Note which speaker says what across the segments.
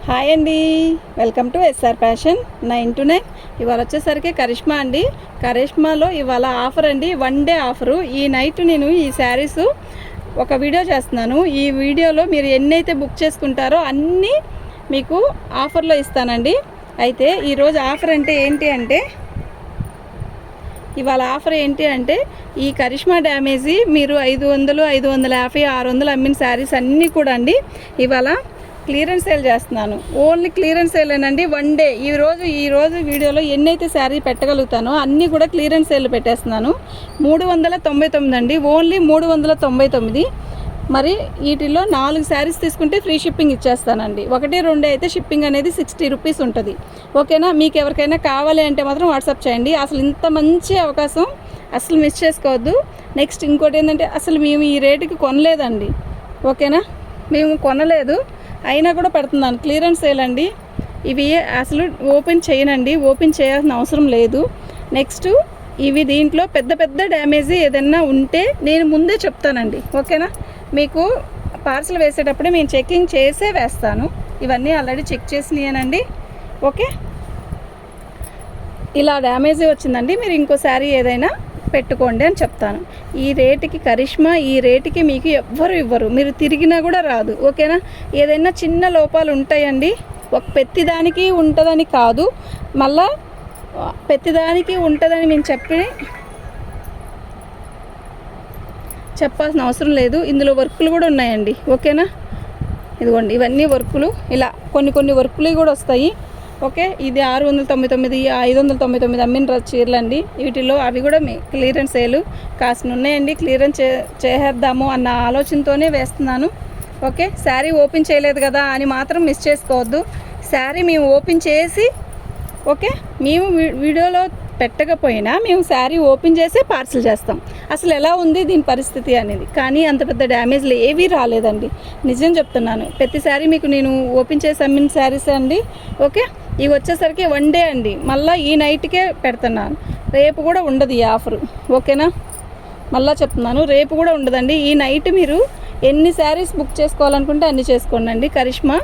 Speaker 1: Hi అండి, welcome to SR fashion 9 to 9. ఇవాళ వచ్చేసరికి కరిష్మా అండి. కరిష్మాలో ఇవాళ ఆఫర్ అండి, 1 డే ఆఫరు. ఈ నైట్ నేను ఈ శారీస్ ఒక వీడియో చేస్తున్నాను. ఈ వీడియోలో మీరు ఎన్నైతే బుక్ చేసుకుంటారో అన్నీ మీకు ఆఫర్లో ఇస్తానండి. అయితే ఈరోజు ఆఫర్ ఏంటి అంటే ఇవాళ ఆఫర్ ఏంటి అంటే ఈ కరిష్మా డ్యామేజీ మీరు 500, 550, 600 అమ్మిన శారీస్ అన్నీ కూడా అండి ఇవాళ క్లియరెన్స్ సేల్ చేస్తున్నాను. ఓన్లీ క్లియరెన్స్ సేలేనండి. 1 డే ఈరోజు వీడియోలో ఎన్నైతే శారీ పెట్టగలుగుతానో అన్నీ కూడా క్లియరెన్స్ సేల్ పెట్టేస్తున్నాను. 399 అండి, ఓన్లీ 399. మరి వీటిలో 4 శారీస్ తీసుకుంటే ఫ్రీ షిప్పింగ్ ఇచ్చేస్తానండి. 1, 2 అయితే షిప్పింగ్ అనేది 60 రూపీస్ ఉంటుంది. ఓకేనా? మీకు ఎవరికైనా కావాలి అంటే మాత్రం వాట్సాప్ చేయండి. అసలు ఇంత మంచి అవకాశం అసలు మిస్ చేసుకోవద్దు. నెక్స్ట్ ఇంకోటి ఏంటంటే అసలు మేము ఈ రేటుకి కొనలేదండి. ఓకేనా? మేము కొనలేదు, అయినా కూడా పెడుతున్నాను. క్లియరెన్స్ సేల్ అండి. ఇవి అసలు ఓపెన్ చేయనండి, ఓపెన్ చేయాల్సిన అవసరం లేదు. నెక్స్ట్ ఇవి దీంట్లో పెద్ద డ్యామేజీ ఏదైనా ఉంటే నేను ముందే చెప్తానండి. ఓకేనా? మీకు పార్సల్ వేసేటప్పుడే మేము చెకింగ్ చేసే వేస్తాను. ఇవన్నీ ఆల్రెడీ చెక్ చేసినాయనండి. ఓకే, ఇలా డ్యామేజీ వచ్చిందండి, మీరు ఇంకో శారీ ఏదైనా పెట్టుకోండి అని చెప్తాను. ఈ రేటుకి కరిష్మా, ఈ రేటుకి మీకు ఎవ్వరు ఇవ్వరు, మీరు తిరిగినా కూడా రాదు. ఓకేనా? ఏదైనా చిన్న లోపాలు ఉంటాయండి. ఒక ప్రతిదానికి ఉంటుందని కాదు, మళ్ళా ప్రతిదానికి ఉంటుందని మేము చెప్పాల్సిన అవసరం లేదు. ఇందులో వర్కులు కూడా ఉన్నాయండి. ఓకేనా? ఇదిగోండి, ఇవన్నీ వర్కులు. ఇలా కొన్ని వర్కులు కూడా వస్తాయి. ఓకే, ఇది 699, 599 అమ్మిన చీరలు అండి. వీటిలో అవి కూడా క్లియరెన్స్ సేలు కాస్త ఉన్నాయండి. క్లియరెన్స్ చేసేద్దాము అన్న ఆలోచనతోనే వేస్తున్నాను. ఓకే, శారీ ఓపెన్ చేయలేదు కదా అని మాత్రం మిస్ చేసుకోవద్దు. శారీ మేము ఓపెన్ చేసి, ఓకే, మేము వీడియోలో పెట్టకపోయినా మేము శారీ ఓపెన్ చేసి పార్సల్ చేస్తాం. అసలు ఎలా ఉంది దీని పరిస్థితి అనేది. కానీ అంత పెద్ద డ్యామేజ్లు ఏవీ రాలేదండి, నిజం చెప్తున్నాను. ప్రతి శారీ మీకు నేను ఓపెన్ చేసి అమ్మిన శారీస్ అండి. ఓకే, ఇవి వచ్చేసరికి 1 డే అండి. మళ్ళీ ఈ నైట్కే పెడుతున్నాను, రేపు కూడా ఉండదు ఈ ఆఫరు. ఓకేనా? మళ్ళీ చెప్తున్నాను, రేపు కూడా ఉండదండి. ఈ నైట్ మీరు ఎన్ని శారీస్ బుక్ చేసుకోవాలనుకుంటే అన్ని చేసుకోండి. కరిష్మా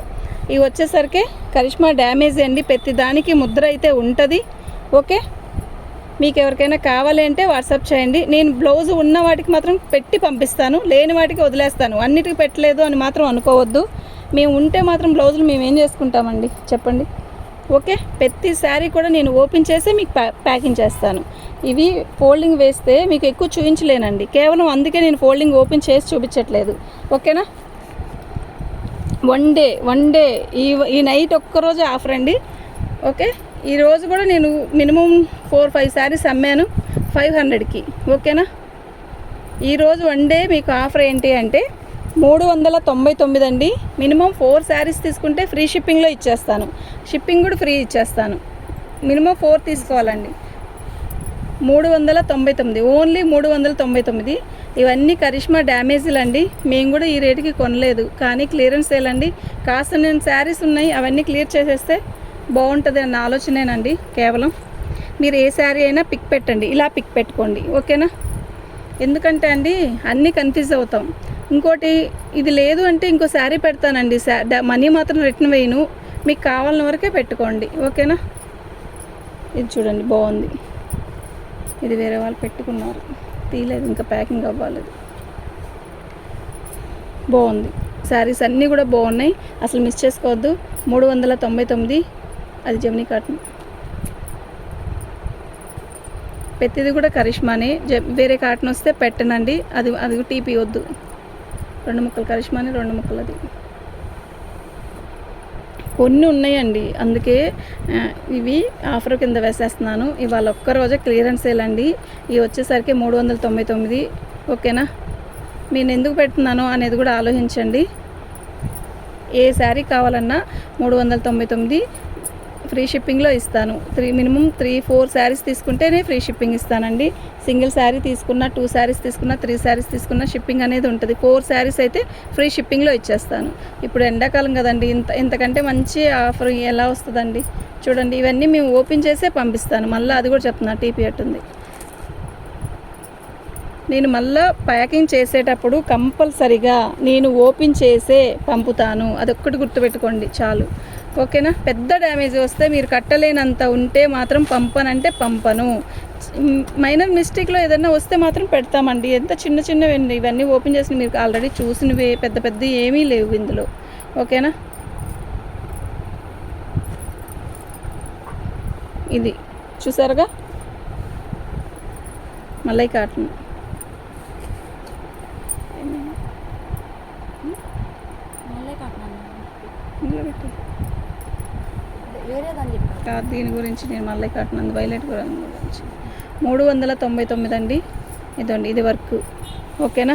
Speaker 1: ఇవి వచ్చేసరికి కరిష్మా డ్యామేజ్ అండి. ప్రతి దానికి ముద్ర అయితే ఉంటుంది. ఓకే, మీకు ఎవరికైనా కావాలి అంటే వాట్సాప్ చేయండి. నేను బ్లౌజ్ ఉన్న వాటికి మాత్రం పెట్టి పంపిస్తాను, లేని వాటికి వదిలేస్తాను. అన్నిటికి పెట్టలేదు అని మాత్రం అనుకోవద్దు. మేము ఉంటే మాత్రం బ్లౌజులు మేము ఏం చేసుకుంటామండి చెప్పండి. ఓకే, ప్రతి శారీ కూడా నేను ఓపెన్ చేసి మీకు ప్యాకింగ్ చేస్తాను. ఇవి ఫోల్డింగ్ వేస్తే మీకు ఎక్కువ చూపించలేనండి, కేవలం అందుకే నేను ఫోల్డింగ్ ఓపెన్ చేసి చూపించట్లేదు. ఓకేనా? 1 డే ఈ నైట్ ఒక్కరోజు ఆఫర్ అండి. ఓకే, ఈరోజు కూడా నేను మినిమం 4-5 శారీస్ అమ్మాను 500కి. ఓకేనా? ఈరోజు 1 డే మీకు ఆఫర్ ఏంటి అంటే 399 అండి. మినిమం 4 శారీస్ తీసుకుంటే ఫ్రీ షిప్పింగ్లో ఇచ్చేస్తాను. షిప్పింగ్ కూడా ఫ్రీ ఇచ్చేస్తాను. మినిమం 4 తీసుకోవాలండి. 399, ఓన్లీ 399. ఇవన్నీ కరిష్మా డ్యామేజీలు అండి. మేము కూడా ఈ రేటుకి కొనలేదు, కానీ క్లియరెన్స్ సేల్ అండి. కాస్త నేను శారీస్ ఉన్నాయి, అవన్నీ క్లియర్ చేసేస్తే బాగుంటుంది అన్న ఆలోచనేనండి. కేవలం మీరు ఏ శారీ అయినా పిక్ పెట్టండి, ఇలా పిక్ పెట్టుకోండి. ఓకేనా? ఎందుకంటే అండి అన్నీ కన్ఫ్యూజ్ అవుతాం. ఇంకోటి, ఇది లేదు అంటే ఇంకో శారీ పెడతానండి. మనీ మాత్రం రిటర్న్ వేయను, మీకు కావాలన్న వరకే పెట్టుకోండి. ఓకేనా? ఇది చూడండి, బాగుంది. ఇది వేరే వాళ్ళు పెట్టుకున్నారు, తీయలేదు, ఇంకా ప్యాకింగ్ అవ్వలేదు. బాగుంది. శారీస్ అన్నీ కూడా బాగున్నాయి, అసలు మిస్ చేసుకోవద్దు. 399, అది జెమినీ కాటన్. ప్రతిది కూడా కరిష్మానే. వేరే కాటన్ వస్తే పెట్టనండి, అది టీపీ వద్దు. 2 ముక్కలు కరిష్మానే, 2 ముక్కలు అది. కొన్ని ఉన్నాయండి, అందుకే ఇవి ఆఫర్ కింద వేసేస్తున్నాను. ఇవాళ ఒక్కరోజే క్లియరెన్స్ సేల్ అండి. ఇవి వచ్చేసరికి 399. ఓకేనా? నేను ఎందుకు పెడుతున్నాను అనేది కూడా ఆలోచించండి. ఏ శారీ కావాలన్నా 399 ఫ్రీ షిప్పింగ్లో ఇస్తాను. మినిమం 3-4 శారీస్ తీసుకుంటేనే ఫ్రీ షిప్పింగ్ ఇస్తానండి. సింగిల్ శారీ తీసుకున్నా, 2 శారీస్ తీసుకున్నా, 3 శారీస్ తీసుకున్నా షిప్పింగ్ అనేది ఉంటుంది. 4 శారీస్ అయితే ఫ్రీ షిప్పింగ్లో ఇచ్చేస్తాను. ఇప్పుడు ఎండాకాలం కదండి, ఇంతకంటే మంచి ఆఫర్ ఎలా వస్తుందండి? చూడండి, ఇవన్నీ మేము ఓపెన్ చేసే పంపిస్తాను. మళ్ళీ అది కూడా చెప్తున్నా, టీపీ అట్టుంది. నేను మళ్ళీ ప్యాకింగ్ చేసేటప్పుడు కంపల్సరిగా నేను ఓపెన్ చేసే పంపుతాను. అదొక్కటి గుర్తుపెట్టుకోండి చాలు. ఓకేనా. పెద్ద డ్యామేజ్ వస్తే మీరు కట్టలేనంత ఉంటే మాత్రం పంపనంటే పంపను. మైనర్ మిస్టేక్లో ఏదైనా వస్తే మాత్రం పెడతామండి. ఎంత చిన్న చిన్నవి ఇవన్నీ ఓపెన్ చేసి మీరు ఆల్రెడీ చూసినవి, పెద్ద పెద్ద ఏమీ లేవు ఇందులో. ఓకేనా. ఇది చూసారుగా మళ్ళీ కాటన్. దీని గురించి నేను మళ్ళీ కాటన్ అంది వైలెట్ గురించి 399 అండి. ఇదండి, ఇది వర్క్. ఓకేనా.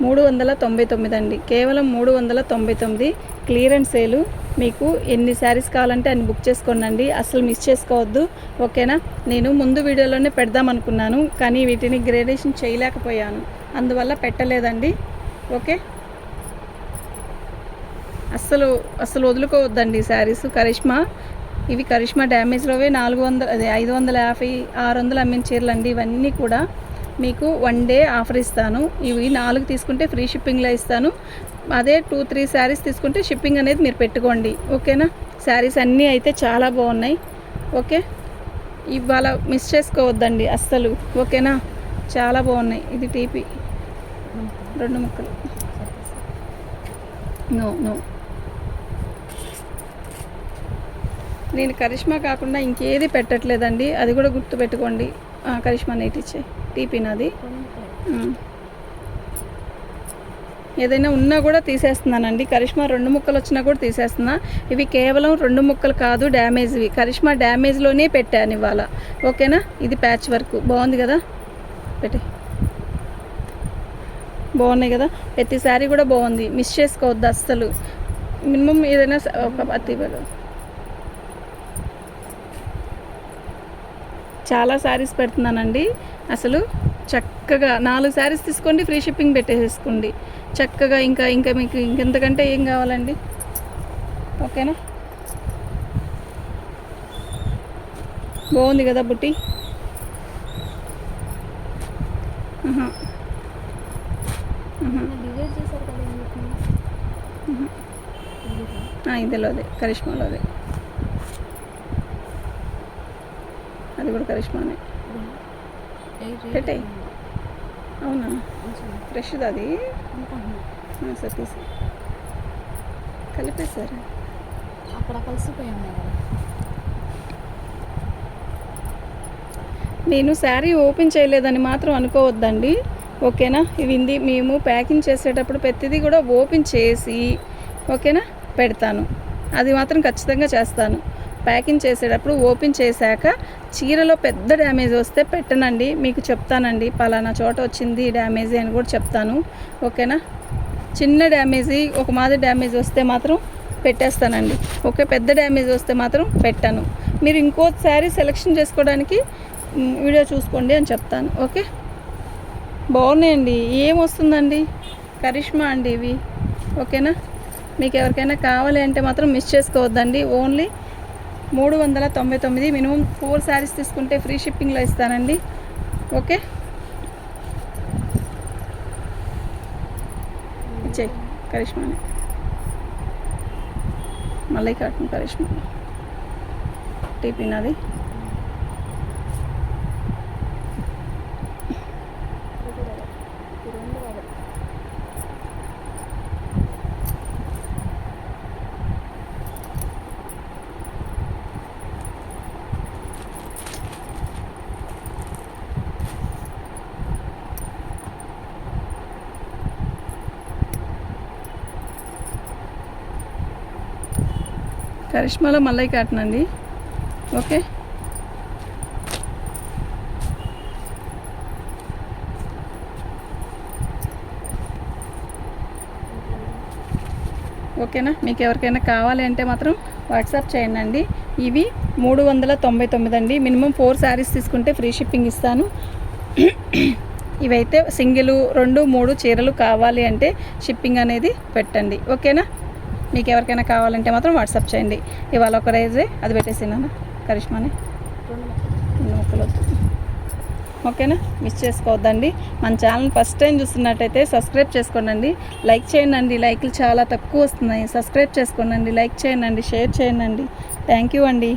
Speaker 1: $399 అండి, కేవలం 399. Clearance sale. మీకు ఎన్ని శారీస్ కావాలంటే అన్ని బుక్ చేసుకోండి, అసలు మిస్ చేసుకోవద్దు. ఓకేనా. నేను ముందు వీడియోలోనే పెడదాం అనుకున్నాను, కానీ వీటిని గ్రేడేషన్ చేయలేకపోయాను, అందువల్ల పెట్టలేదండి. ఓకే. అస్సలు వదులుకోవద్దండి శారీస్. కరిష్మా, ఇవి కరిష్మా డ్యామేజ్లోవే 400, అదే 550, 600 అమ్మిన చీరలు అండి. ఇవన్నీ కూడా మీకు 1 డే ఆఫర్ ఇస్తాను. ఇవి 4 తీసుకుంటే ఫ్రీ షిప్పింగ్లో ఇస్తాను. అదే 2-3 శారీస్ తీసుకుంటే షిప్పింగ్ అనేది మీరు పెట్టుకోండి. ఓకేనా. శారీస్ అన్నీ అయితే చాలా బాగున్నాయి. ఓకే. ఇవాళ మిస్ చేసుకోవద్దండి అస్సలు. ఓకేనా. చాలా బాగున్నాయి. ఇది టీపీ 2 ముక్కలు. నో నేను కరిష్మా కాకుండా ఇంకేది పెట్టట్లేదండి, అది కూడా గుర్తుపెట్టుకోండి. కరిష్మా నైట్ ఇచ్చే టీపీ నాది. ఏదైనా ఉన్నా కూడా తీసేస్తున్నానండి. కరిష్మా 2 ముక్కలు వచ్చినా కూడా తీసేస్తున్నా. ఇవి కేవలం 2 ముక్కలు కాదు, డ్యామేజ్వి. కరిష్మా డ్యామేజ్లోనే పెట్టాను ఇవాళ. ఓకేనా. ఇది ప్యాచ్ వర్క్ బాగుంది కదా, పెట్టి బాగున్నాయి కదా. ప్రతి శారీ కూడా బాగుంది, మిస్ చేసుకోవద్దు అస్సలు. మినిమం ఏదైనా ఒక చాలా శారీస్ పెడుతున్నానండి. అసలు చక్కగా 4 శారీస్ తీసుకోండి, ఫ్రీ షిప్పింగ్ పెట్టేసేసుకోండి చక్కగా. ఇంకా మీకు ఇంకెంతకంటే ఏం కావాలండి. ఓకేనా. బాగుంది కదా బుట్టి. ఇందులోదే కరిష్మాలోదే, అది కూడా కరిష్మానే. పెట్టాయి. అవునా, ఫ్రెష్ది అది. సార్ తీసి కలిపేశారు
Speaker 2: అక్కడ కలిసిపోయాము.
Speaker 1: నేను శారీ ఓపెన్ చేయలేదని మాత్రం అనుకోవద్దండి. ఓకేనా. ఇవి మేము ప్యాకింగ్ చేసేటప్పుడు ప్రతిదీ కూడా ఓపెన్ చేసి ఓకేనా పెడతాను, అది మాత్రం ఖచ్చితంగా చేస్తాను. ప్యాకింగ్ చేసేటప్పుడు ఓపెన్ చేశాక చీరలో పెద్ద డ్యామేజ్ వస్తే పెట్టనండి, మీకు చెప్తానండి. పలానా చోట వచ్చింది డ్యామేజ్ అని కూడా చెప్తాను. ఓకేనా. చిన్న డ్యామేజీ, ఒక మాదిరి డ్యామేజ్ వస్తే మాత్రం పెట్టేస్తానండి. ఓకే. పెద్ద డ్యామేజ్ వస్తే మాత్రం పెట్టాను. మీరు ఇంకో శారీ సెలెక్షన్ చేసుకోవడానికి వీడియో చూసుకోండి అని చెప్తాను. ఓకే. బాగున్నాయండి. ఏమొస్తుందండి, కరిష్మా అండి ఇవి. ఓకేనా. మీకు ఎవరికైనా కావాలి అంటే మాత్రం మిస్ చేసుకోవద్దండి. ఓన్లీ 399, మినిమం 4 శారీస్ తీసుకుంటే ఫ్రీ షిప్పింగ్లో ఇస్తానండి. ఓకే. ఇచ్చే కరిష్మాని, మళ్ళీ కాటన్ కరిష్మా టీపీ నాది. కరిష్మాలో మల్లై కాటన్ అండి. ఓకే. ఓకేనా. మీకు ఎవరికైనా కావాలి అంటే మాత్రం వాట్సాప్ చేయండి అండి. ఇవి 399 అండి. మినిమం 4 శారీస్ తీసుకుంటే ఫ్రీ షిప్పింగ్ ఇస్తాను. ఇవైతే సింగిల్ 2, 3 చీరలు కావాలి అంటే షిప్పింగ్ అనేది పెట్టండి. ఓకేనా. మీకు ఎవరికైనా కావాలంటే మాత్రం వాట్సాప్ చేయండి. ఇవాళ ఒక రైజే అది పెట్టేసినాను కరిష్మాని. రెండు ముక్కలు వద్దు. ఓకేనా, మిస్ చేసుకోవద్దండి. మన ఛానల్ ఫస్ట్ టైం చూస్తున్నట్టయితే సబ్స్క్రైబ్ చేసుకోండి, లైక్ చేయండి. లైక్లు చాలా తక్కువ వస్తున్నాయి. సబ్స్క్రైబ్ చేసుకోండి, లైక్ చేయండి, షేర్ చేయండి. థ్యాంక్ యూ అండి.